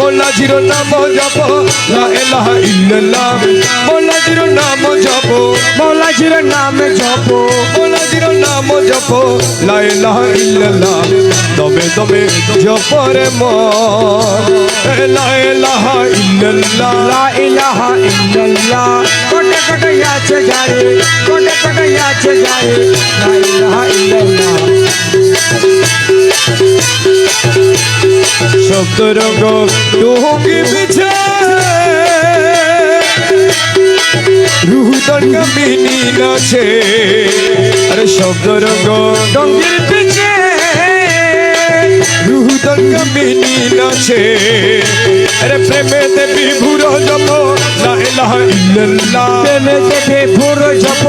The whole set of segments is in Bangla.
মৌলাজির নাম জপ লা ইলাহা ইল্লাল্লাহ মৌলাজির নাম জপ মৌলাজির নাম জপ মৌলাজির নাম জপ লা ইলাহা ইল্লাল্লাহ দমে দমে জপ রে মন লা ইলাহা ইল্লাল্লাহ লা ইলাহা ইল্লাল্লাহ কোটে কোটে আছে যারে কোটে কোটে আছে যারে লা ইলাহা ইল্লাল্লাহ শব্দ রঙ্গ টুকি পিছে রুহ তড়কা মিনি নাচে আরে শব্দ রঙ্গ ডঙ্গির পিছে রুহ তড়কা মিনি নাচে আরে প্রেমেতে বিভুর জপ লা ইলাহা ইল্লাল্লাহ প্রেমেতে বিভুর জপ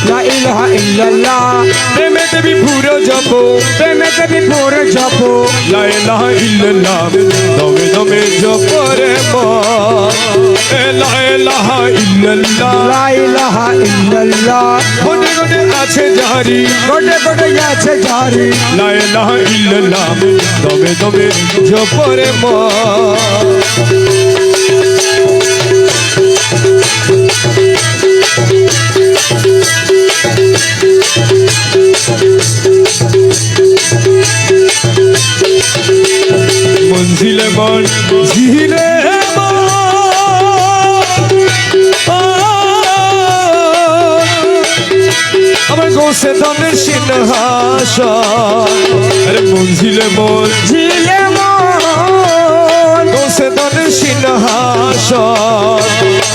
লা ইলাহা ইল্লাল্লাহ প্রেমেতে বিভুর জপ প্রেমেতে বিভুর জপ লা ইলাহা ইল্লাল্লাহ দমে দমে জপ রে মন লা ইলাহা ইল্লাল্লাহ লা ইলাহা ইল্লাল্লাহ গোটে গোটে আছে জারি কোটে কোটে আছে যারে লা ইলাহা ইল্লাল্লাহ দমে দমে জপ রে মন মঞ্জিলে মন ঝিলে আমার গোসে দমের সিংহাসন আরে মঞ্জিলে মন ঝিলে মন গোসে দমের সিংহাসন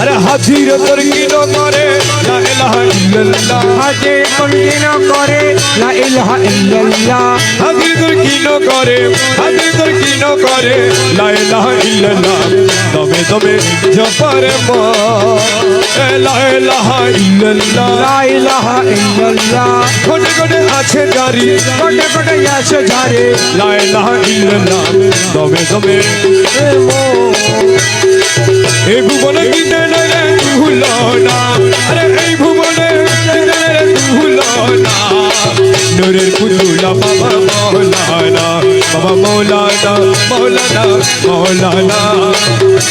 আরে হাজির তোর কিনো করে লা ইলাহা ইল্লাল্লাহ হাজির কোন দিন করে লা ইলাহা ইল্লাল্লাহ হাজির তোর কিনো করে হাজির তোর কিনো করে লা ইলাহা ইল্লাল্লাহ দমে দমে জপরে মন লা ইলাহা ইল্লাল্লাহ লা ইলাহা ইল্লাল্লাহ কোটে কোটে আছে জারি কোটে কোটে আছে যারে লা ইলাহা ইল্লাল্লাহ দমে দমে এই ভুবনে কিনে রে তুহলো না আরে এই ভুবনে কিনে রে তুহলো না নূরের পুতুলা বাবা মৌলানা বাবা মৌলানা মৌলানা মৌলানা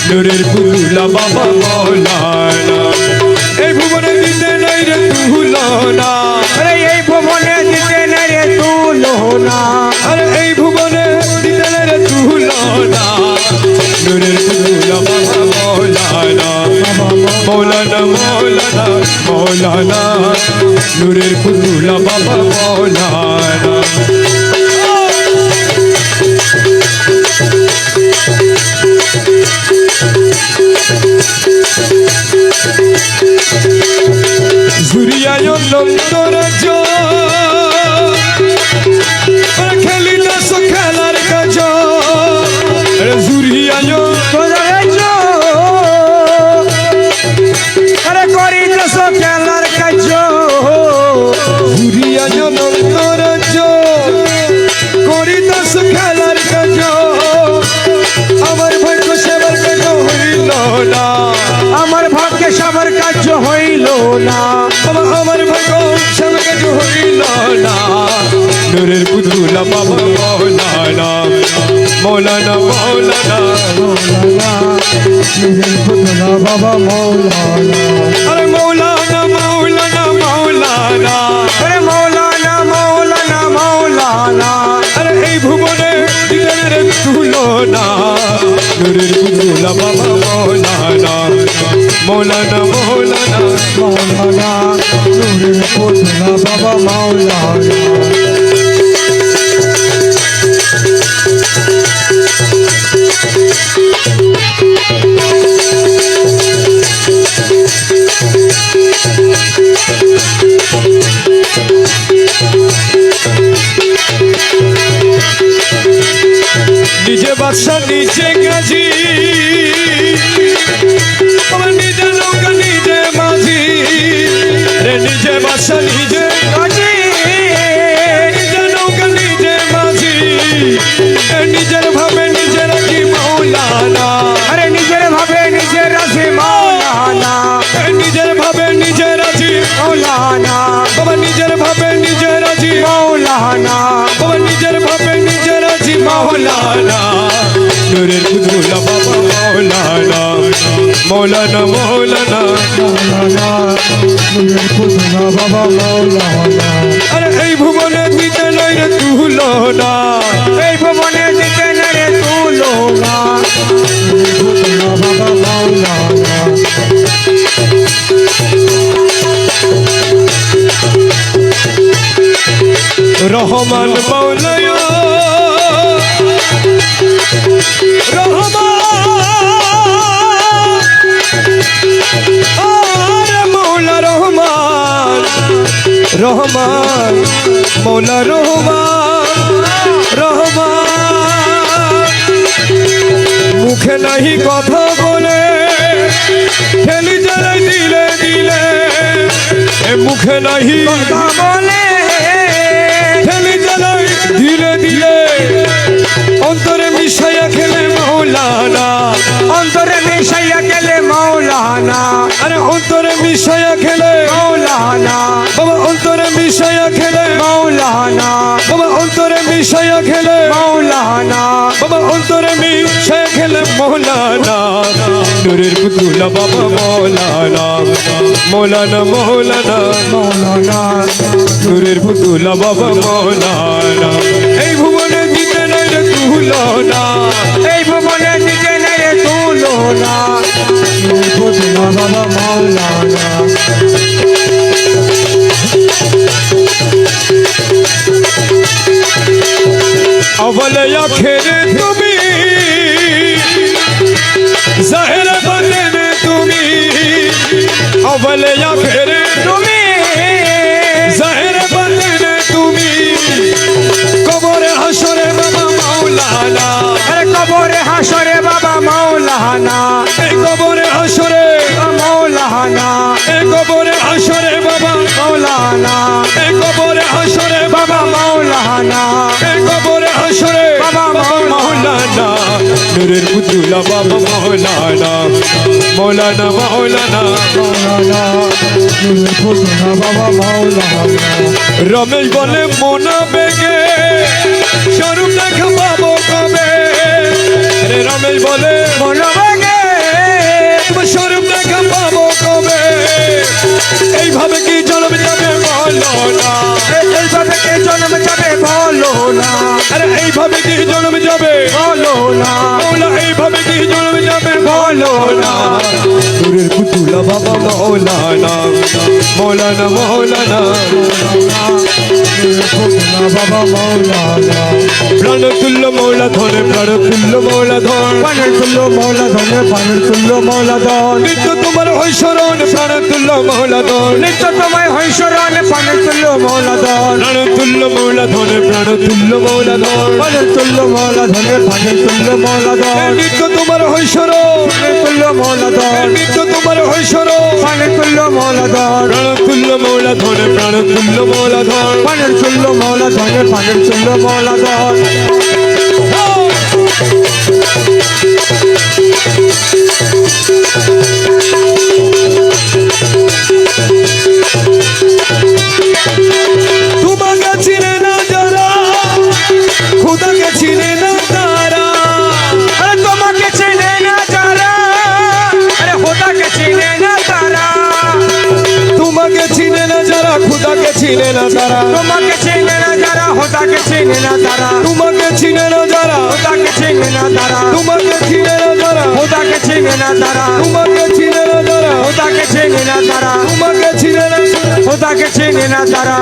নূরের পুতুলা বাবা মৌলানা এই ভুবনে কিনে রে তুহলো না আরে এই ভুবনে দিতে রে তুলো না আরে এই ভুবনে দিতে রে তুহলো না নূরের পুতুলা বাবা মৌলানা মৌলানা মৌলানা মৌলানা নূরের পুতুলা বাবা মৌলানা জুরিয়ায় নন্দর খেলি না খেলার কাজ জুরিয়ায় আরে করি দেশ খেলার কাজ জুরিয়ায় নন্দর করি দশ খেলার কাজ আমার ভাগ্য সেবার কাজ হইল না আমার ভাগ্যে সবার কাজ হইল না আমার ভাগ্য সেবার কাজ হইল না নূরের পুতুলা বাবা মৌলানা মৌলানা মৌলানা নিজের পুতলা বাবা মৌলানা আরে মৌলানা মৌলানা মৌলানা আরে মৌলানা মৌলানা মৌলানা আরে এই ভুবনে দিলের তুলো না নূরের পুতুলা বাবা মৌলানা মৌলানা মৌলানা মৌলানা নূরের পুতলা বাবা মৌলানা নিজে বাদশা নিজে গাজী আমার নিজে নৌকা নিজে মাঝি রে নিজে বাদশা নিজে গাজী নিজে নৌকা নিজে মাঝি নিজের ভাবে নিজের কি মৌলানা আরে নিজের ভাবে নিজের রাজি মৌলানা নিজের ভাবে নিজের রাজি মৌলানা বাবা নিজের ভাবে নিজের রাজি মৌলানা বাবা নিজের ভাবে নিজের রাজি মৌলানা নূরের পুতুলা বাবা মৌলানা মৌলানা মৌলানা মৌলানা নূরের পুতলা বাবা মৌলানা আরে এই ভুবনে দিতে নাই রে তুলনা এই ভুবনে দিতে না রে তুলনা নূরের পুতলা বাবা মৌলানা রহমান মৌলায়া রহমান আরে মৌলা রহমান রহমান মৌলা রহমান রহমান মুখে নাহি কথা বলে খেলি জ্বালাই দিলে দিলে এ মুখে নাহি কথা বলে খেলি জ্বালাই দিলে দিলে অন্তরে মিশাইয়া খেলে মৌলানা অন্তরে মিশাইয়া গেলে মৌলানা আরে অন্তরে মিশাইয়া খেলে মৌলানা বাবা অন্তরে মিশাইয়া খেলে মৌলানা বাবা অন্তরে মিশাইয়া খেলে মৌলানা বাবা অন্তরে মিশাইয়া খেলে মৌলানা নূরের পুতুলা বাবা মৌলানা মৌলানা মৌলানা মৌলানা নূরের পুতুলা বাবা মৌলানা এই ভুবনে দিতে নাই রে তুলনা এই ভুবনে দিতে না রে তুলনা নূরের পুতলা বাবা মৌলানা अवल आखिर तुम्ही जाहिर बदन तुम्ही अवल आखिर তুমি जाहिर बदन तुम्ही कबर हशरे बाबा मौलाना আরে কবরে হাসরে বাবা মৌলানা ए कबर हशरे মৌলানা ए कबर हशरे बाबा মৌলানা ए कबर हशरे বাবা মৌলানা ए कबर हशरे बाबा मौलाना नूरेर पुतला बाबा मौलाना मौलाना मौलाना মৌলানা নূরের পুতলা বাবা মৌলানা রমেশ বলে মোনা বেগে স্বরূপ দেখা পাবো কবে রে রমেশ বলে মনোভাগে তোমার স্বরূপ দেখা পাবো কবে এইভাবে কি জন্ম যাবে বলো না এইভাবে কে জন্ম যাবে বলো না আরে এইভাবে কি জন্ম যাবে বলো না মৌলা এইভাবে কি জন্ম যাবে বলো না নূরের পুতুলা বাবা মৌলানা মৌলানা মৌলানা নূরের পুতলা বাবা মৌলানা প্রাণ তুল্য মৌলা ধরে প্রাণ তুল্য মৌলা ধর পানের তুল্য মৌলা ধনে পানের তুল্য মৌলা ধন নিত্য তোমার হৈশরণ প্রাণ তুল্য মৌলা ধর নিত্য তোমায় হৈশরণ পানের তুল্য মৌলা ধন প্রাণ তুল্য মৌলা ধরে প্রাণ তুল্য মৌলা ধর পানের তুল্য মৌলা ধনে পানের তুল্য মৌলা ধন নিত্য তোমার হৈশরণ পানের তুল্য মৌলা ধন নিত্য তোমার হৈশরণ পানের তুল্য মৌলা ধন প্রাণ তুল্য মৌলা ধরে প্রাণ তুল্য মৌলা ধর পানের তুল্য মৌলা ধনে পানের তুল্য মৌলা ধন তোমাকে চিনে না যারা খুদাকে চিনে না তারা আরে তোমাকে চেনে না যারা আরে খোদাকে চেনে না তারা তোমাকে চিনে না যারা খুদাকে চিনে না তারা তোমাকে চেনে না যারা খোদাকে চেনে না তারা তোমাকে চিনে না যারা খোদাকে চেনে না তারা তোমাকে চিনে না যারা খোদাকে চেনে না তারা তোমাকে চিনে না যারা খোদাকে চেনে না তারা তোমাকে চিনে না খোদাকে চেনে না তারা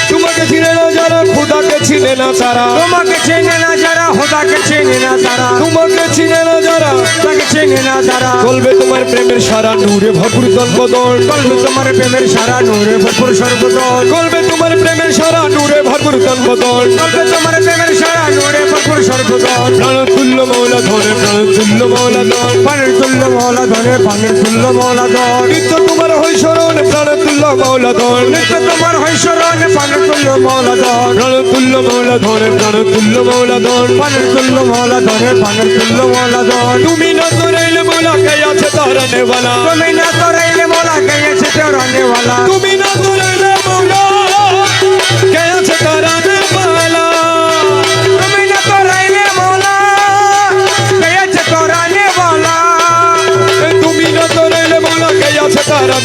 তোমাকে চিনে না যারা খুদাকে চিনে না তারা তোমাকে চেনে না যারা খোদাকে চেনে না তারা তোমাকে চিনে না যারা তাকে চেনে না তারা বলবে তোমার প্রেমের সারা নূরে ভরপুর তনবদল বলবে তোমার প্রেমের সারা নূরে ভরপুর সর্বদল বলবে তোমার প্রেমের সারা নূরে ভরপুর তনবদল বলবে তোমার প্রেমের সারা নূরে ভরপুর সর্বদল প্রাণ তুল্য মৌলা ধরে প্রাণ তুল্য মৌলা ধর পানের তুল্য মৌলা ধনে পানের তুল্য মৌলা ধন নিত্য তোমার হৈশরণ প্রাণ তুল্য মৌলা ধর নিত্য তোমার হৈশরণ পানের তুল্য মৌলা ধন প্রাণ তুল্য মৌলা ধরে প্রাণ তুল্য মৌলা ধর পানের তুল্য মৌলা ধনে পানের তুল্য মৌলা ধন তুমি না ধরাইলে মৌলা কে আছে তারানে वाला তুমি না তোরাইলে মৌলা গেছে তেরানে वाला তুমি না ধরাইলে মৌলা কে আছে তারানে वाला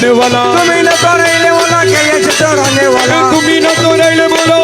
चढ़ाने वाला তুমি না তোরাইলে ওলা কে আছে চড়ানে ওয়ালা তুমি না তোরাইলে বলো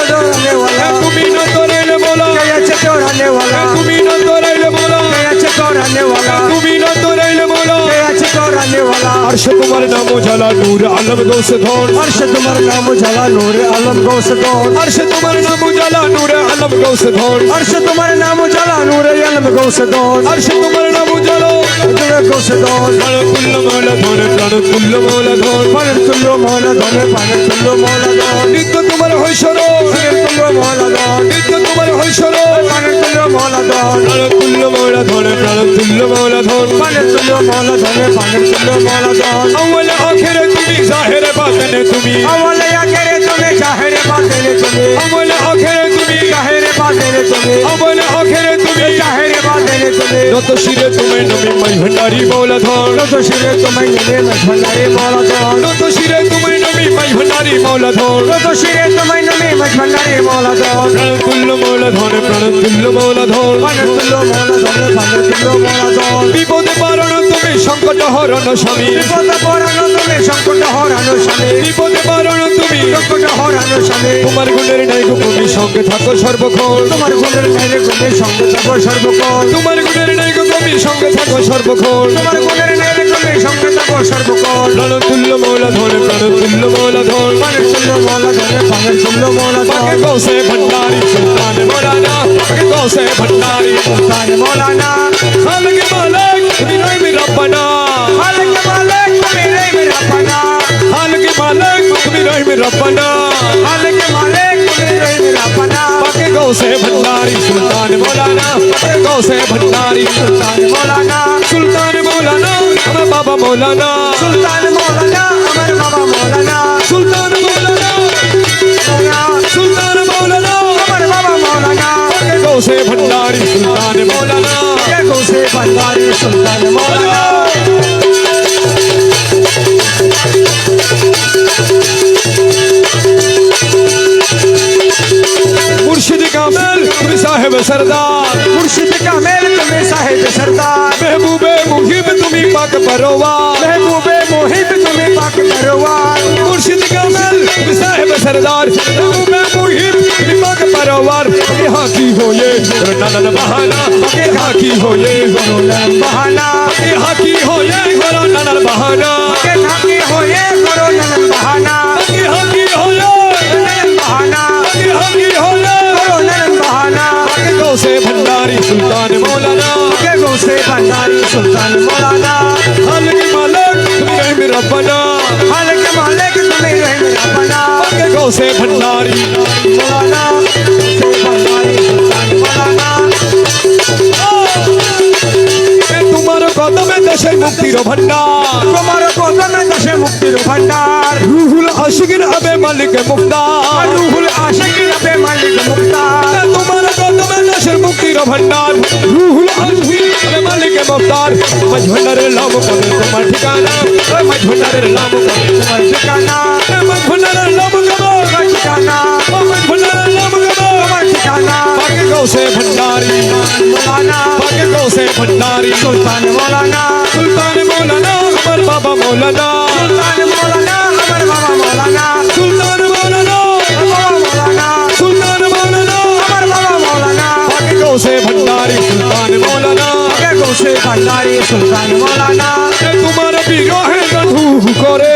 চড়ানে ওয়ালা তুমি না তোরাইলে বলো কে আছে চড়ানে ওয়ালা তুমি না তোরাইলে বলো কে আছে চড়ানে ওয়ালা তুমি না তোরাইলে বলো কে আছে চড়ানে ওয়ালা अर्श तुम्हारे नाम उजाला नूर आलम गौस धौन अर्श तुम्हार नाम उजाला नूर आलम गौस दौन अर्श तुम्हारे नाम उजाला नूर आलम गौस धौन अर्श तुम्हार नाम उजाला नूर आलम गौस दौन अर्श तुम्हारे नाम उजाला नूर गौस दौन प्राण कुल्ल मौला धौन प्राण कुल्ल मौला धौन पान तुल्लो मौला दौन पान तुल्लो मौला दौन नित्य तुम्हारे होय शरो पान तुल्लो मौला दौन नित्य तुम्हारे होय शरो पान तुल्लो मौला दौन प्राण कुल्ल मौला धौन प्राण कुल्ल मौला धौन पान तुल्लो मौला दौन पान तुल्लो मौला दौन अव्वल आखिर तुम्ही जाहिर बातन तुम्ही अवल या करे तुम्हें जाहिर बातें तुम्हें अव्वल आखिर तुम्ही जाहिर बातें तुम्हें अव्वल आखिर तुम्ही जाहिर बातें तुम्हें নত শিরে তুমি নমি মাই ভণ্ডারি মৌলা ধন तो शिरे तुम्हें ये में भंडारी मौला दौन নত শিরে তুমি নমি মাই ভণ্ডারি মৌলা ধন तो शिरे तुम्हें नमी में भंडारी मौला दौन প্রাণ তুল্য মৌলা ধন প্রাণ তুল্য মৌলা ধন पान तुल्लो मौला दौन पान तुल्लो मौला दौन বিপদে পারণ তুমি সংকট হরণ স্বামী বিপদ পরানো তুমি সংকট হরানো স্বামী বিপদে পারণ তুমি সংকট হরানো স্বামী তোমার গুণের নাই তুমি সঙ্গে থাকো সর্বক্ষণ তোমার গুণের নাইরে গুণে সঙ্গে থাকো সর্বক্ষণ তোমার গুণের নাই তুমি সঙ্গে থাকো সর্বক্ষণ তোমার গুণের নাইরে গুণে সঙ্গে থাকো সর্বক্ষণ প্রাণ তুল্য মৌলা ধন প্রাণ তুল্য মৌলা ধন পানের তুল্লো মৌলা ধনে পানের তুল্লো মৌলা পাকে ধন গৌসে ভণ্ডারি সুলতান মৌলানা পাকে গৌসে ভণ্ডারি সুলতান মৌলানা খালক মালিক তুমি নয় রব্বানা খালক মালিক তুমি রে মেরা পানা খালক মালিক তুমি নয় রব্বানা খালক মালিক তুমি রে মেরা পানা পাকে গৌসে ভণ্ডারি সুলতান মৌলানা পাকে গৌসে ভণ্ডারি সুলতান মৌলানা সুলতান মৌলানা আমার বাবা মৌলানা সুলতান মৌলানা আমার বাবা মৌলানা সুলতান মৌলানা সুলতান মৌলানা আমার বাবা মৌলানা পাকে গৌসে ভণ্ডারি সুলতান মৌলানা কে গোসে ভন্ডারি সুলতান মৌলানা मुर्शिद कामिल तुम्हें साहेब सरदार मुर्शिद कामिल तुम्हें साहिब सरदार महबूबे मुहिब तुम्हें पाक परोवार महबूबे मोहिब तुम्हें पाक परवार मुर्शिद कामिल तुम्हें साहेब सरदार महबूबे मुहिब तुम्हें पाक परोवार यहाँ की हो ये नलन बहाना यहाँ की हो ये नलन बहाना यहाँ की हो ये नलन बहाना के खाकी होए करो नलन बहाना यहाँ की हो ये नलन बहाना यहाँ की हो ये करो नलन बहाना गौसे भंडारी सुल्तान मौलाना के गोसे भंडारी सुल्तान मौलाना खालिक मालिक तुम्हें रहीम रब्बाना खालिक मालिक तुम्हें रहे मेरा बना के गौसे भंडारी मौलाना गोसे भंडारी सुल्तान मौलाना तुम्हारो कदम दशे मुक्तिर भंडार तुम्हारो कदम दशे मुक्तिर भंडार रूहुल आशिकिन अबे मालिक मुक्तार रूहुल आशिक रबे मालिक मुक्तार तुम्हारो कदम दशे मुक्तिर भंडार रूहुल आशिकिन अबे मालिक मुक्तार मझभंडारे लाम करे तुम्हार ठिकाना मझभंडारे लाम करे तुम्हार ठिकाना मझभंडारे लाम करे तुम्हार ठिकाना मझभंडारे लाम करे तुम्हार ठिकाना पाके गौसे भंडारी मौलाना पाके गौसे भंडारी सुल्तान मौलाना सुल्तान मौलाना अमर बाबा मौलाना सुल्तान मौलाना अमर बाबा मौलाना सुल्तान मौलाना बाबा मौलाना सुल्तान मौलाना अमर बाबा मौलाना पाके गौसे भंडारी सुल्तान मौलाना के गोसे भंडारी सुल्तान मौलाना तुम्हारा पीरो है गधू करे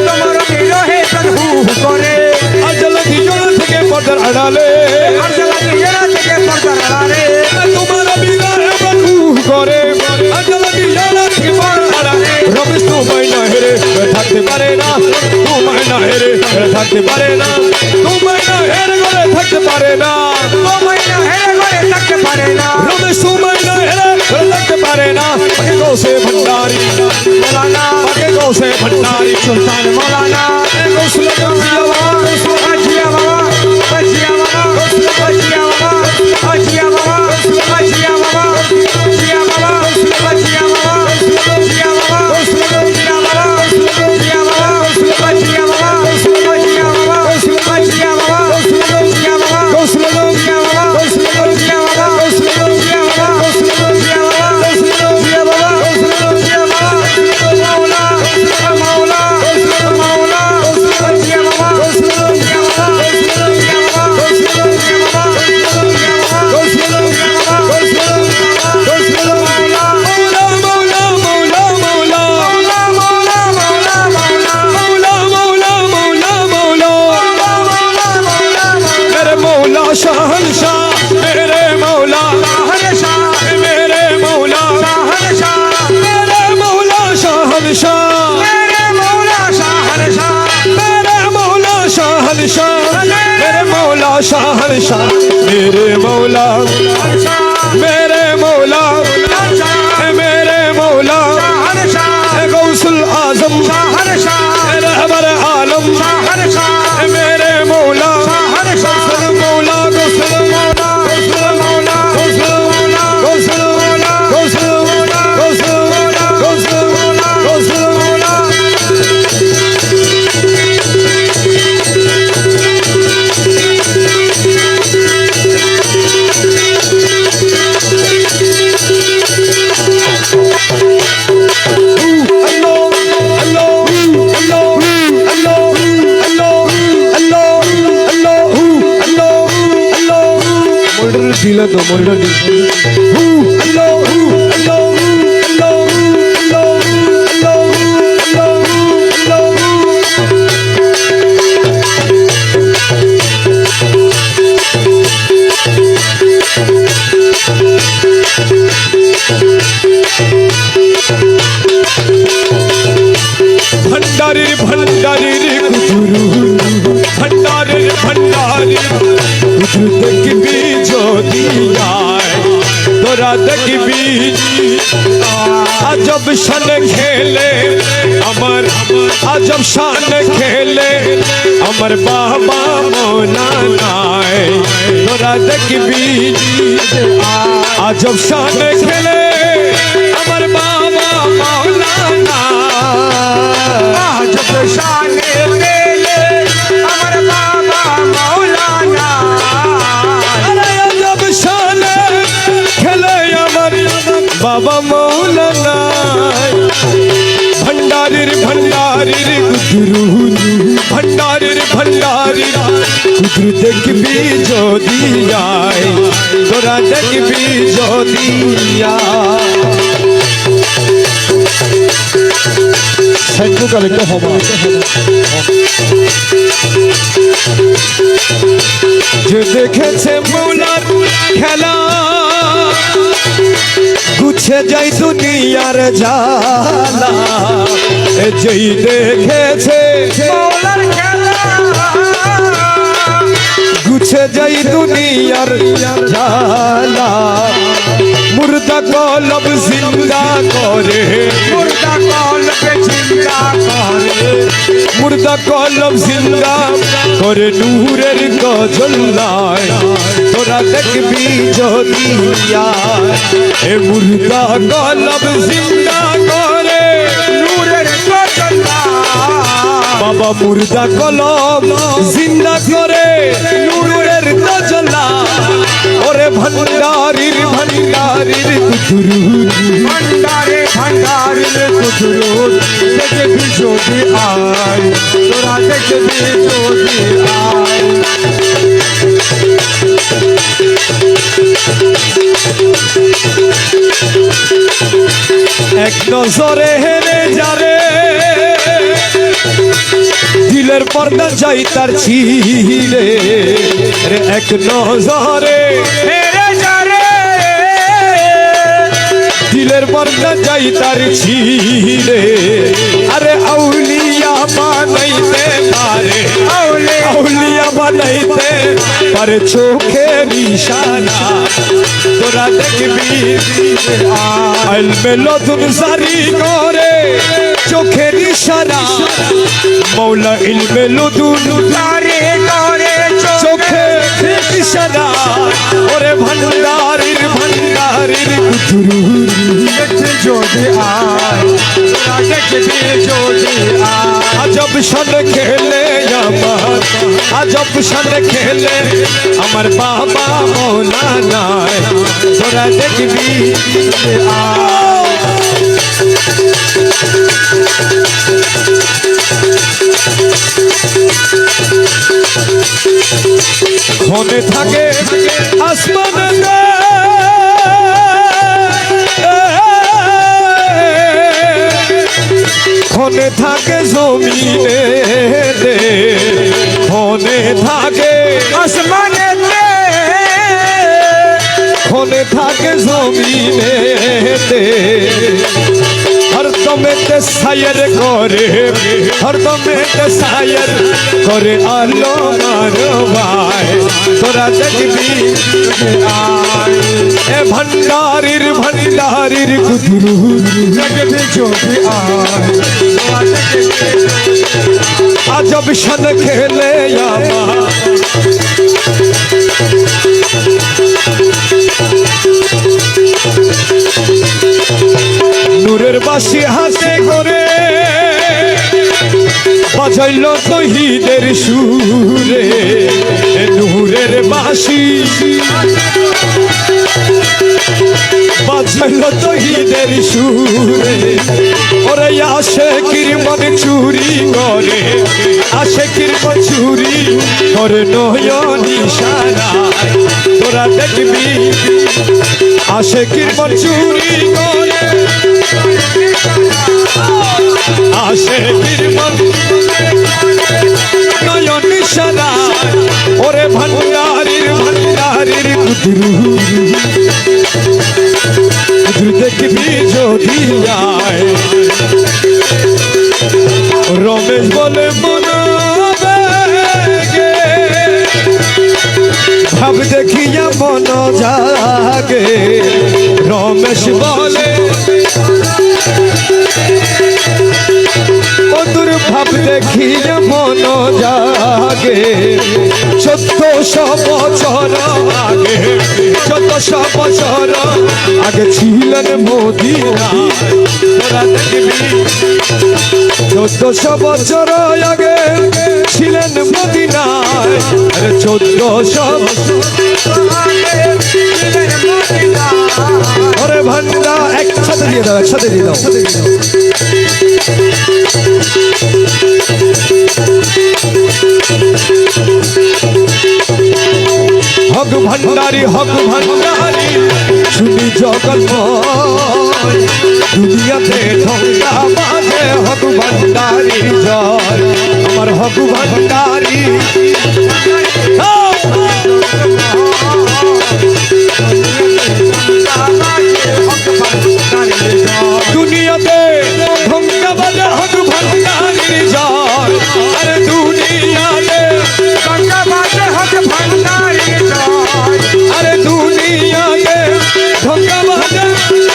তোমার বিরহে প্রভু করে अजल दिजों থেকে পর্দার আড়ালে আজলা নিজেরা থেকে পর্দারে তোমার পীরো है गधू করে अजल दिजों থেকে পর্দার আড়ালে রমেশ তোমায় না হেরে থাকতে পারে না তোমায় না হেরে থাকতে পারে না তোমায় না হেরে করে থাকতে পারে না তোমায় না হেরে করে থাকতে পারে না রমেশ তোমায় না হেরে করে থাকতে পারে না পাকে গৌসে ভন্ডারি মৌলানা পাকে গৌসে ভন্ডারি সুলতান মৌলানা গৌসলে বাজিয়া বাবা বাজিয়া বাবা বাজিয়া বাবা বাজিয়া বাবা বাজিয়া বাবা বাজিয়া বাবা বাজিয়া বাবা বাজিয়া বাবা বাজিয়া বাবা বাজিয়া বাবা বাজিয়া বাবা বাজিয়া বাবা বাজিয়া বাবা বাজিয়া বাবা বাজিয়া বাবা গৌসলে বাজিয়া বাবা বাজিয়া বাবা বাজিয়া বাবা বাজিয়া বাবা বাজিয়া বাবা বাজিয়া বাবা মাওলা মাওলা मौला मेरे मौला मेरे मौला गौसुल आजम रहबर आलम मेरे मौला गौसुल मौला गौसुल मौला गौसुल मौला गौसुल मौला गौसुल मौला गौसुल मौला गौसुल मौला गौसुल मौला दिला तो मोल्डर अल्लाह भंडारी भंडारी गुरु भंडारी भंडारी गुरु तक बीज दिया तोरा तक बीज अजब शन खेले अमर अजब शान खेले अमर बाबा मौलाना तोरा तक बीज अजब शान खेले अमर बाबा मौलाना अजब शान खेले अमर बाबा मौलाना अरे अजब शान खेले अमर बाबा मौलाना भंडारी भंडारी गुरु भंडारी भंडारी गुरु तक बीजो दिया तोरा तक बीजो दिया सैकड़ों का लेकर जो देखे छे मौलार खेला गुछे जाई दुनियार जाला जई देखे छे मौलार खेला गुछे जाई दुनियार जाला मुर्दा कलब जिंदा करे मुर्दा कलब जिंदा करे मुर्दा कलब जिंदा करे नूरेर गजल्लाय तोरा तक बीज दिया ए मुर्दा कलब जिंदा करे नूरेर गजल्लाय बाबा मुर्दा कलब जिंदा करे नूरेर गजल्लाय ओरे भंडारी भंडारी गुरु भंडारे भंडारी गुरु देख बीजो दी आय तोरा देख बीजो दी आय एक नजरे हेरे जारे दिलेर पर्दा जाई तार ছিঁড়ে রে এক নজরে হেরে যারে দিলের पर्दा जाई तार ছিঁড়ে अरे औलिया बनाइते पारे औलिया बनाइते पर चोखे निशाना तोरा देखबी आल में लदुन सारी करे चोखे निशाना मौला इल्मे लदुन सारी करे चोखे निशाना ओरे भंडारी भंडारी गुरु जोड़ी आय जोड़ी अजब शन खेले अजब शन खेले अमर बाबा मौलाना तोरा देखबी खोने थाके आसमान खोने थाके जमीने दे खोने थाके आसमाने दे खोने थाके जमीने दे हर तो হরদমেতে সায়ের করে হরদমেতে সায়ের করে আলো মারবাই তোরা দেখবি আয় এ ভণ্ডারির ভণ্ডারির কুদরু দেখবি যদি আয় আজব শান খেলে আমার নূরের বাসি হাতে করে বাজাইল তহিদের সুরে নূরের বাসি বাজাইল তহিদের সুরে ওরে আসে কিরমন চুরি করে আসে কিরমন চুরি করে নয়নি সারা তোরা দেখবি আসে কিরমন চুরি করে আসে কিরমন নয়নি সারা ওরে ভণ্ডারির ভণ্ডারির কুদরু দেখবি যদি আয় রমেশ বলে মনাবে ভাব দেখিয়া মন জাগে রমেশ বলে মধুর ভাব দেখিয়া মন জাগে 1400 বছর আগে 1400 বছর আগে ছিলেন মদিনা তোরা দেখবি 1400 বছর আগে ছিলেন মদিনায় 1400 ওরে ভান্ডা একসাথে দিয়ে দাও একসাথে দিয়ে দাও হক ভান্ডারি শুনি জগন্ময় দুনিয়াতে ঢঙ্গা বাজে হক ভান্ডারি জয় আমার হক ভান্ডারি দুনিয়াতে ঢঙ্গা বাজে হক ভান্ডারি জয় আরে দুনিয়াতে ঢঙ্গা বাজে হক ভান্ডারি জয় আরে দুনিয়াতে ঢঙ্গা বাজে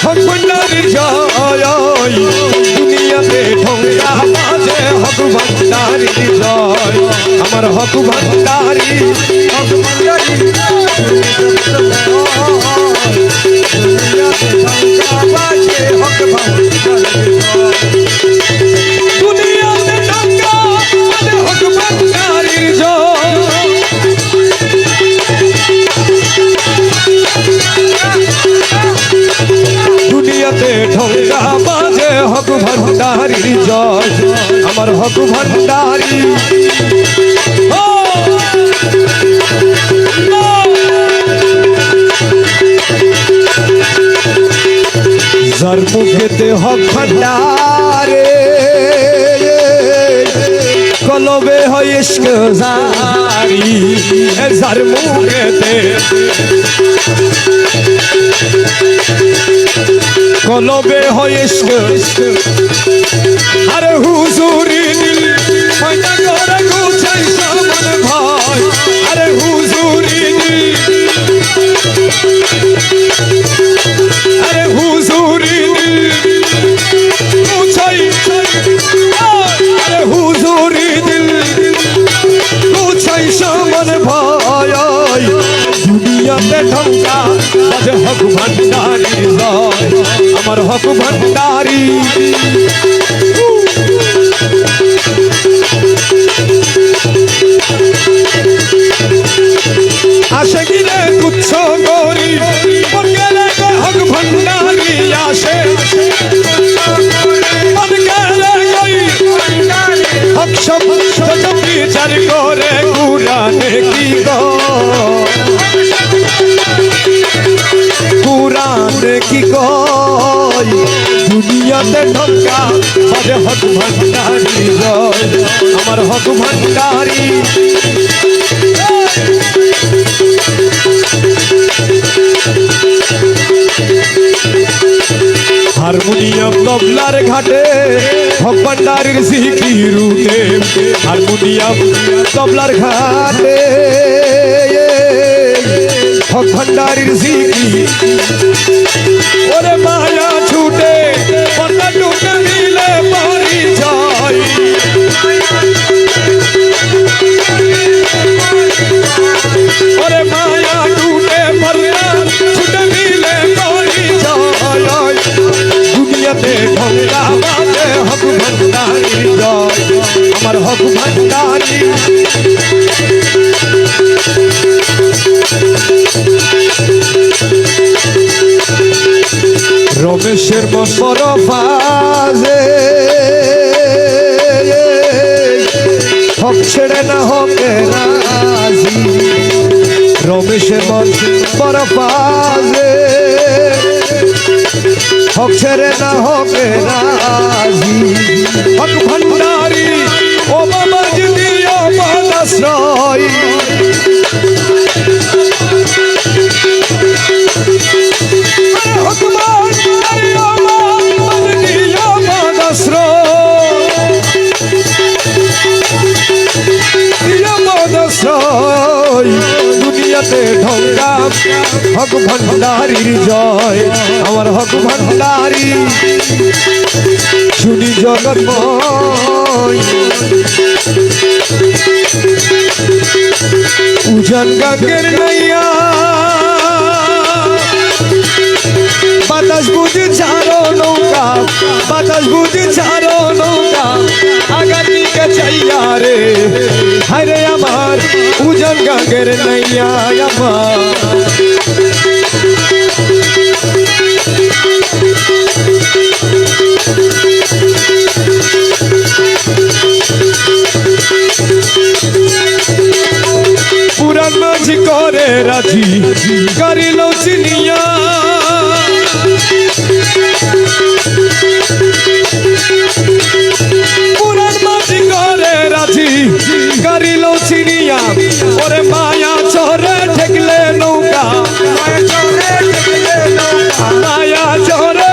হক ভান্ডারি জয় দুনিয়াতে ঢঙ্গা বাজে হক ভান্ডারি জয় আমার হক ভান্ডারি দুনিয়াতে ঢঙ্গা বাজে হক ভান্ডারি জয় দুনিয়াতে ঢঙ্গা বাজে হক ভান্ডারি জয় আমার হক ভান্ডারি যার মুখেতে হক ভান্ডারে কলবে হয় ইশক জারি যার মুখেতে কলবে হয় ইশক আরে হুজুরি দিল ময়না করে গুছাই সামন ভাই আরে হুজুরি দিল আরে হুজুরি দিল গুছাই আরে হুজুরি দিল গুছাই সামন ভাই দুনিয়াতে ঢঙ্গা বাজে হক ভান্ডারি জয় আমার হক ভান্ডারি আসে গিরে তুচ্ছ গরি বনগেলে হক ভান্ডারি আসে বনগেলে হক সব বিচার করে কুরানে কি গো কুরানে কি কয় দুনিয়াতে ঢঙ্গা বাজে হক ভান্ডারি জয় আমার হক ভান্ডারি হারমোনিয়াম তবলার ঘাটে হক ভান্ডারীর জিকিরুতে হারমোনিয়াম তবলার ঘাটে হক ভান্ডারীর জিকির ওরে মায়া ছুটে পর্দা টুটে মিলে পরিচয় ওরে মায়া টুটে পর্দা ছুটে মিলে পরিচয় দুনিয়াতে ঢঙ্গা বাজে হক ভান্ডারী জয় আমার হক ভান্ডারী রমেশের মন বড় বাজে হক ছেড়ে না হকে রাজি রমেশের মন বড় বাজে হক ছেড়ে না হকে রাজি হক ভান্ডারী ও বাবা দিও পদাশ্রয় হক ভান্ডারী ও বাবা দিও পদাশ্রয় দুনিয়াতে ঢঙ্গা হক ভান্ডারীর জয় আমার হক ভান্ডারী শুনি জগৎময় উজান গঙ্গের নাইয়া বাতাস বুঝে ছাড়ো নৌকা বাতাস বুঝে ছাড়ো নৌকা আগার দিকে চাইয়া রে হায়রে আমার উজান গঙ্গের নাইয়া আমার পুরান মাঝি করে রাজি করিল চিনিয়া পুরান মাঝি করে রাজি করিল চিনিয়া ওরে মায়া চরে ঠেকলে নৌকা মায়া চরে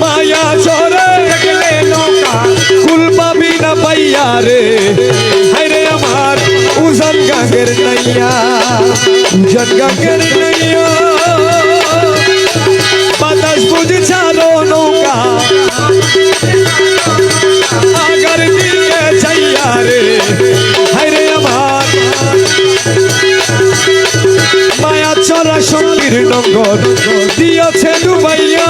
মায়া চরে কুল পাবি না পাইয়া রে হায়রে আমার উজান গঙ্গের নাইয়া উজান গঙ্গের নাইয়া বাতাস বুঝে ছাড়ো নৌকা আগার দিকে চাইয়া রে হায়রে আমার মায়া চরা শক্তির নঙ্গর দিয়েছে ডুবাইয়া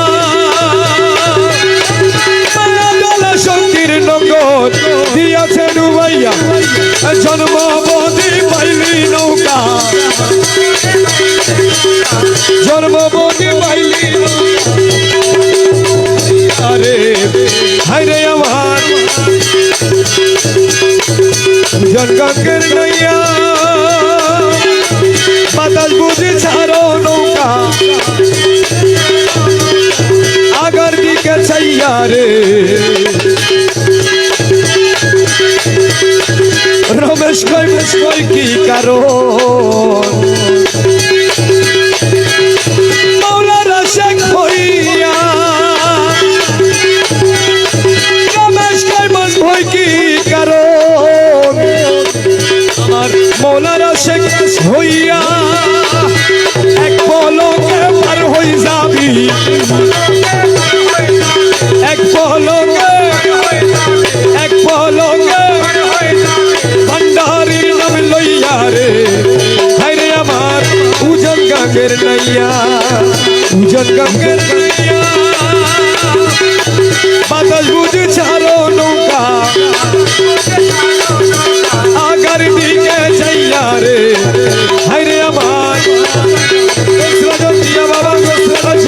মায়া চরা শক্তির নঙ্গর দিয়েছে ডুবাইয়া জন্মবধি পাইলি নৌকা জন্মবধি পাইলি আরে হায়রে আমার জনগঙ্গের নইয়া বাতাস বুঝে ছাড়ো নৌকা আগার দিকে চাইয়া রে রমেশ কই কি কারণ মৌলানা শেখ হইয়া রমেশ কই কি কারণ আমার মৌলানা শেখ হইয়া এক পলকে পার হই যাবি এক পলকে এক পলকে ভান্ডারীর নাম লইয়া রে হায়রে আমার উজান গঙ্গের নাইয়া উজান গঙ্গের নাইয়া বাতাস বুঝে ছাড়ো নৌকা আগার দিকে চাইয়া রে হায়রে আমার বাবা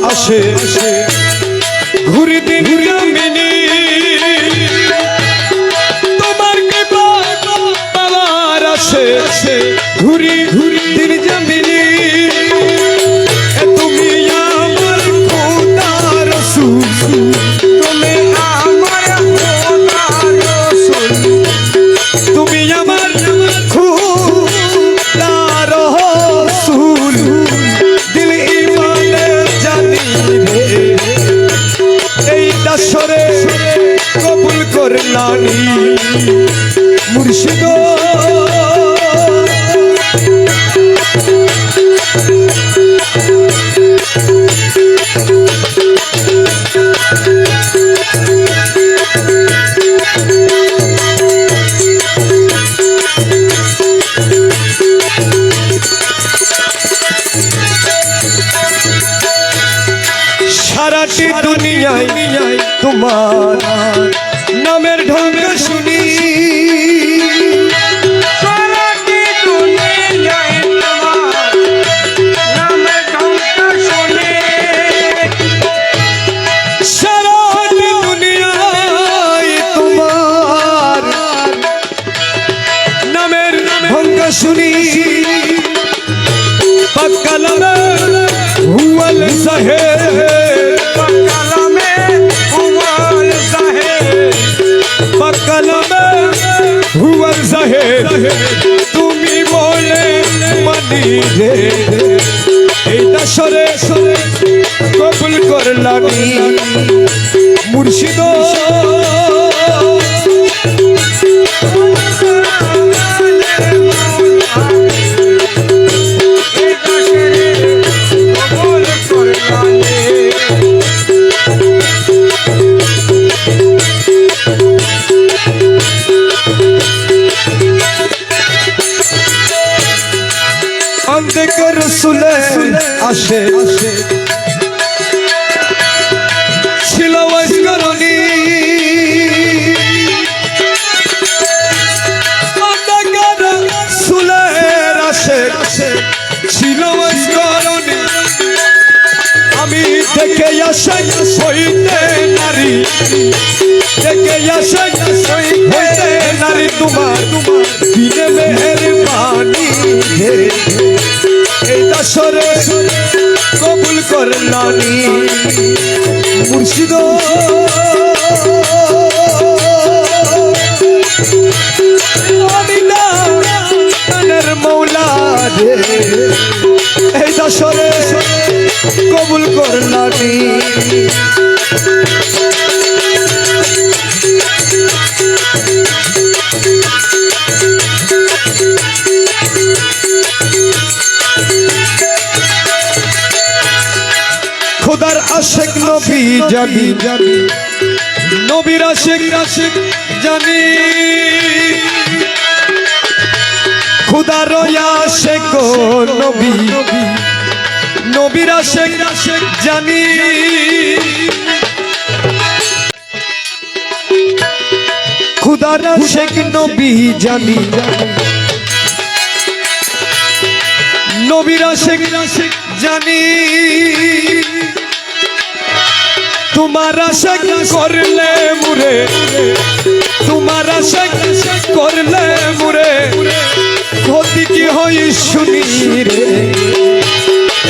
আসে ঘুরি দিন কামিনী তোমার কৃপা পাওয়ার আসে ঘুরি ঘুরি দিন জামিনী তুমি আমার খোদা রাসূল তুমি আমার খোদা রাসূল তুমি আমার খোদা রাসূল দিল ইমানে জানি রে এই দাসরে কবুল করলানি মুর্শিদ সারাটি দুনিয়ায় তোমার নামের ঢং শুনি সারাটি দুনিয়ায় তোমার নামের ঢং শুনি সারাটি দুনিয়ায় তোমার নামের ঢং শুনি পাকালামে হুয়াল সাহেব কালামে হুয়াল সাহেব কালামে হুয়াল সাহেব তুমি বলে মানি রে এই দাসরে কবুল করলানি মুর্শিদ কবুল করলানে অন্ধেক রসুলে আসে ছিল ওয়াসগরণী অন্ধেক রসুলে আসে ছিল ওয়াসগরণী আমি দেখে আসে হইতে নারী দেখে আসে হইতে নারী তোমার দিনে মেহেরবানি এই দাসরে কবুল করলানি মুর্শিদ আমি না তানের মৌলা রে এই দাসরে কবুল করলানি খোদার আশেক নবী জানি নবীর আশেক জানি খোদার আশেক নবী নবীর আশেক জানি খোদার আশেক নবী জানি নবীর আশেক জানি তোমার আশেক করলে মুরে তোমার আশেক করলে মুরে ক্ষতি কি হই শুনি রে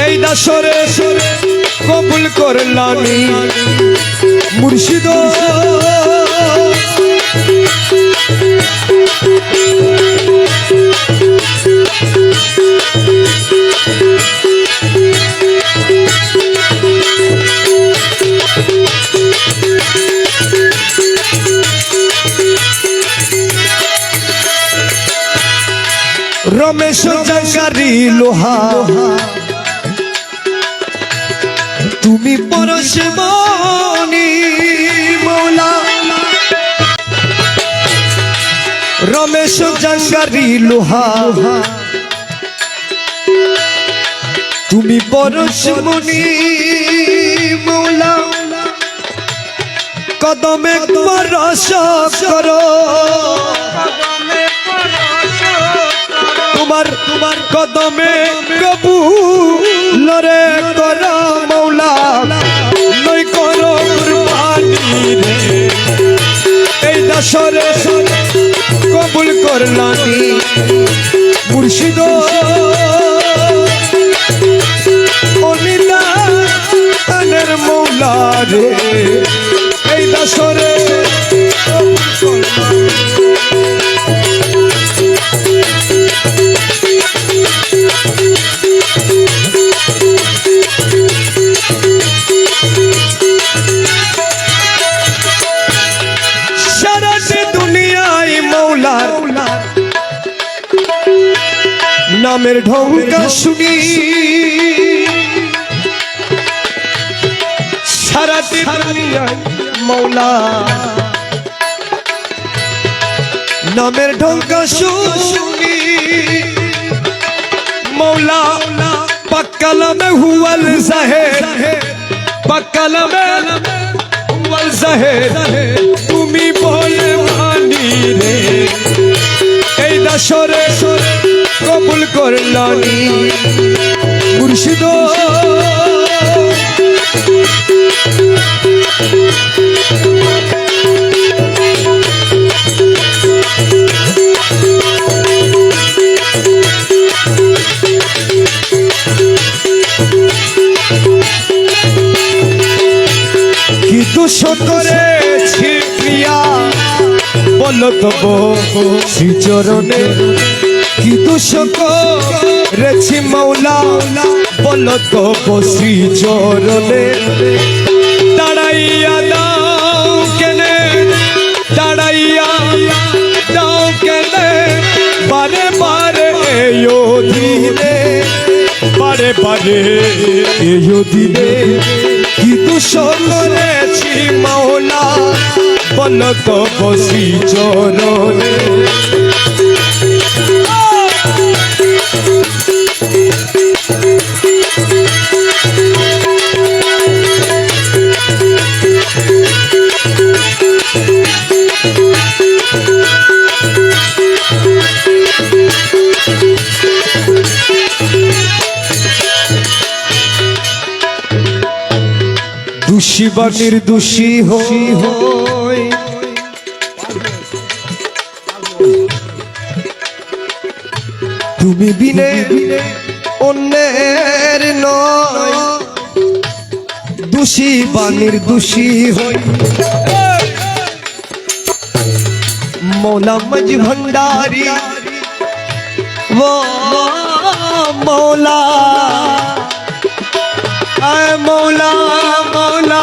এই দাসরে কবুল করলানি মুর্শিদ রমেশ জঙ্গারি লোহা তুমি পরশমণি মৌলা রমেশ জঙ্গারি লোহা তুমি পরশমণি মৌলা কদমে পরশ করো তোমার কদমে কবুল রে করো মৌলা নই করো কুরবানি রে এই দাসরে কবুল করলানি মুর্শিদ অনিদানের মৌলা রে এই দাসরে কবুল করলানি নামের ঢঙ্কা শুনি সারাটি দুনিয়ায় মৌলা নামের ঢঙ্কা শুনি মৌলা পাক্কালামে হুয়াল জাহেদ পাক্কালামে হুয়াল জাহেদ তুমি বলে মানি রে এই দাসরে কবুল করলানি মুর্শিদ কি দোষ করেছি প্রিয়া বলো তবু শ্রীচরণে কি দোষ করেছি মৌলা বলো তবু শ্রীচরণে দাঁড়াইয়া দাও কেনে দাঁড়াইয়া দাও কেনে বারে বারে এও দিনে বারে বারে এও দিনে কি দোষ করেছি মৌলা বলো তবু শ্রীচরণে দোষী বা নির্দোষী হই তুমি বিনে অন্যের নয় দোষী বা নির্দোষী হই মৌলা মজ ভণ্ডারি ও মৌলা আয় মৌলা মৌলা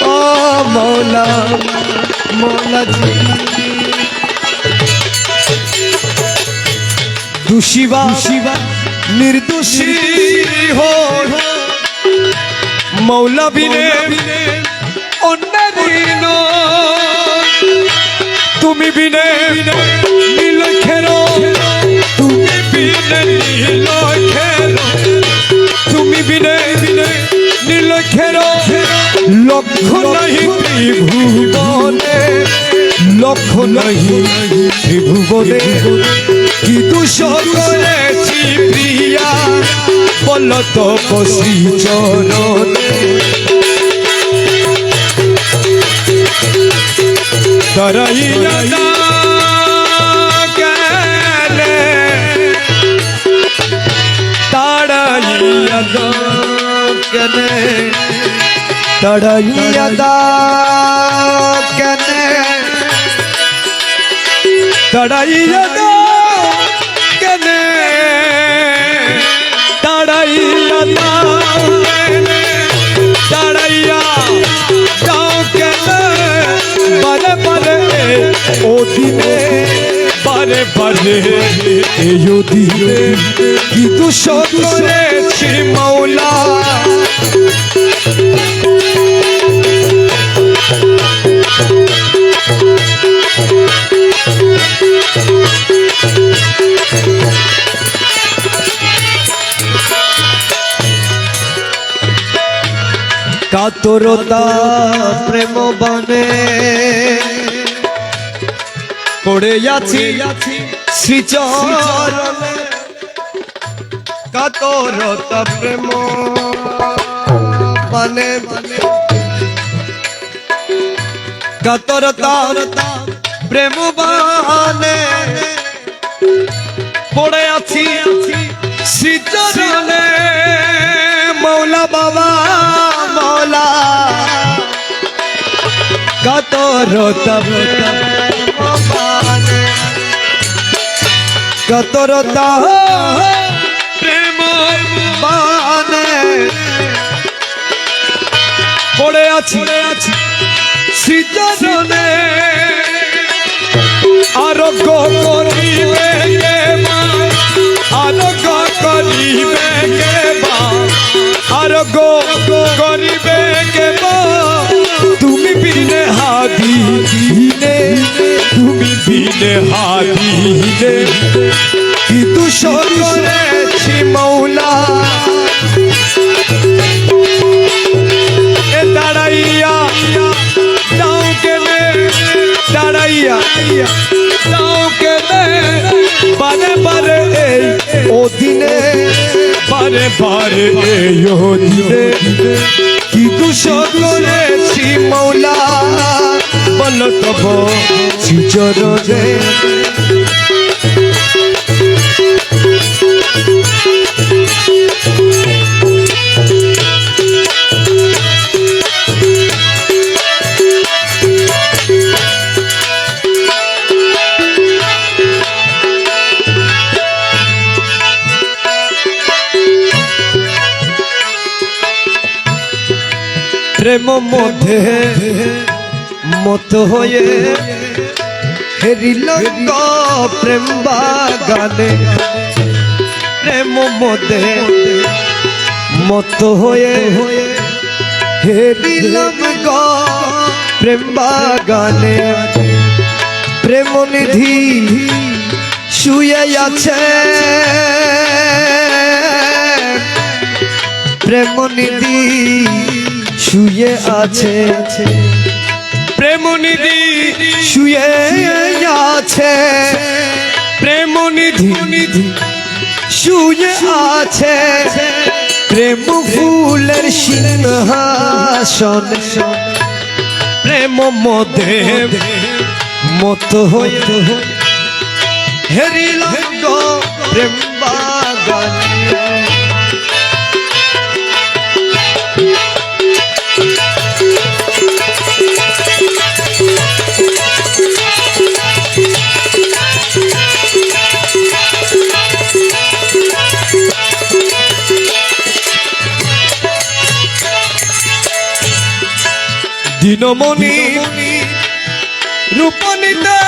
ও মৌলা মৌলা জি দোষী বা নির্দোষী হো মৌলা বিনে অন্যদিন তুমি বিনে নীলক্ষের তুমি বিনে নীলক্ষের তুমি বিনে নীলক্ষের লক্ষ নাহি ত্রিভুবনে লক্ষ নাহি ত্রিভুবনে কি দোষ করেছি প্রিয়া বলো তবু শ্রীচরণে তারাইয়া গেলে তাড়াইয়া কেনে তাড়াইয়া কেনে তাড়াইয়া কেনে তাড়াইয়া কেনে তাড়াইয়া কেনে বারে বারে ও দিনে বারে বারে এই দিনে কি দোষ করেছি মৌলা কাতরতা প্রেম বানে পড়ে আছি শ্রীচরণে কাতরতা প্রেম বানে কাতরতা প্রেম বানে পড়ে আছি শ্রীচরণে মৌলা বাবা মৌলা কাতরতা কাতরতা প্রেম বানে পড়ে আছি শ্রীচরণে আরোগ্য করিবে আরোগ্য করিবে আরোগ্য করিবে তুমি বিনে হাদিনে তুমি বিনে হাদিনে কিন্তু সকলেছি মৌলা এ দাঁড়াইয়া দাও কেনে দাঁড়াইয়া দাও কেনে বারে বারে এই ও দিনে বারে বারে এই ও দিনে কি দুষ করেছি মৌলা বল তব শ্রীচরণে প্রেম মধ্যে মত হয়ে হেরিল প্রেম বাগানে প্রেম মধ্যে মত হয়ে হেরিলাম প্রেম বাগানে প্রেম নিধি শুয়ে আছে প্রেম নিধি শুয়ে আছে প্রেম নিধি শুয়ে আছে প্রেম নিধি শুয়ে আছে প্রেম ফুলের সিংহাসন প্রেম মধ্যে মত হয়ে হেরিলাম গো প্রেম বাগানে দিনমণি রূপনিতে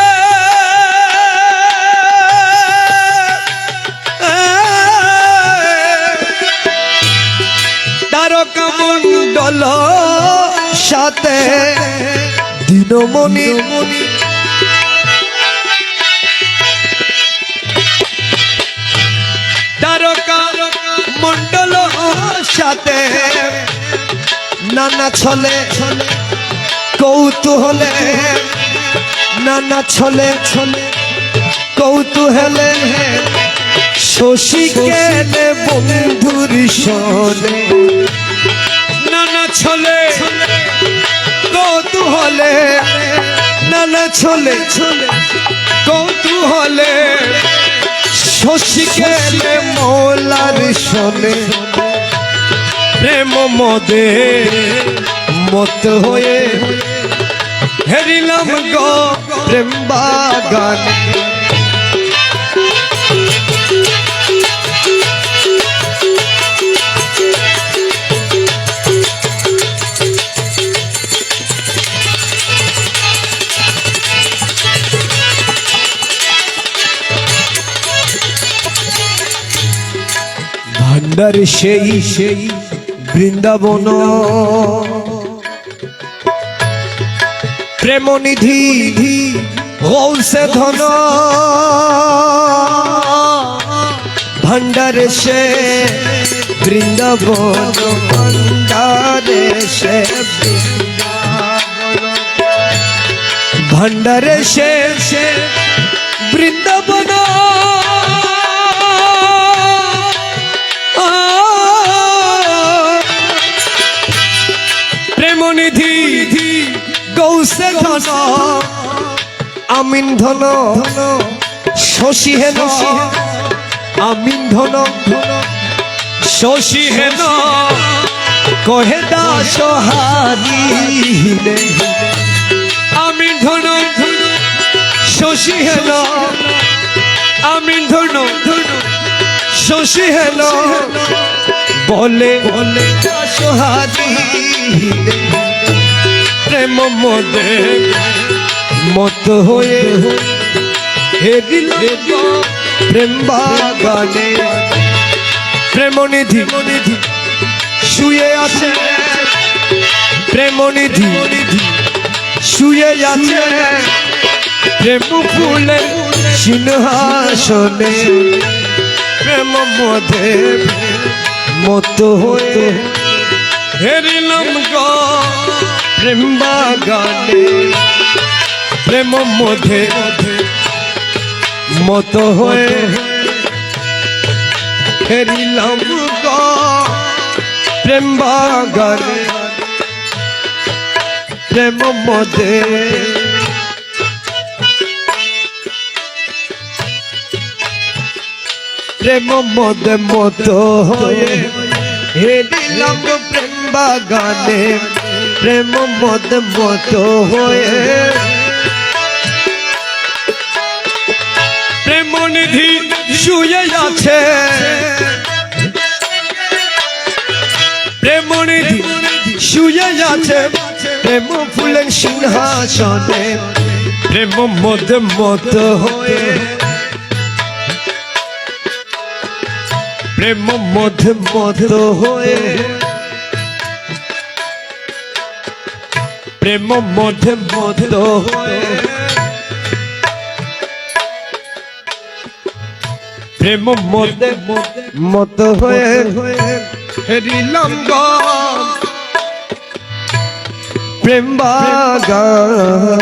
তারকা মণ্ডল সাথে দিনমণি তারকা মণ্ডল সাথে নানা ছলে কৌতূহলে নানা ছলে কৌতূহলে শশী কেলে বন্ধুর সনে নানা ছলে কৌতূহলে নানা ছলে কৌতূহলে শশী কেলে মৌলার সনে প্রেম মদে মত হয়ে হেরিলাম গো প্রেম বাগানে ভান্ডার সেই বৃন্দাবন প্রেম নিধি গৌসে ধন ভান্ডার সে বৃন্দাবন ভান্ডারে সে ভান্ডারে সে বৃন্দাবন প্রেমনিধি গৌসে ধন আমিন ধন শশী হেন আমিন ধন শশী হেন কহে দাস হারিলে আমিন ধন শশী হেন আমিন ধন শশী হেন বলে দাস হারিলে প্রেম মদে মত হয়ে হেরিল প্রেম বাগানে প্রেমনিধি শুয়ে আছে প্রেমনিধি শুয়ে আছে প্রেম ফুলে সিংহাসনে প্রেম মধ্যে মত হয়ে হেরিলাম গো প্রেম বাগানে প্রেম মধ্যে মত হয়ে হেরিলাম গো প্রেম বাগানে প্রেম মধ্যে প্রেম মধ্যে মত হয়ে হেরিলাম গো প্রেম বাগানে প্রেম মধ্যে মত হয়ে প্রেমনিধি শুয়ে আছে প্রেমনিধি শুয়ে আছে প্রেম ফুলের সিংহাসনে প্রেম মধ্যে মত হয়ে প্রেম মধ্যে মত হয়ে প্রেম মধ্যে মত হয়ে প্রেম মধ্যে মত হয়ে হেরিলাম গো প্রেম বাগান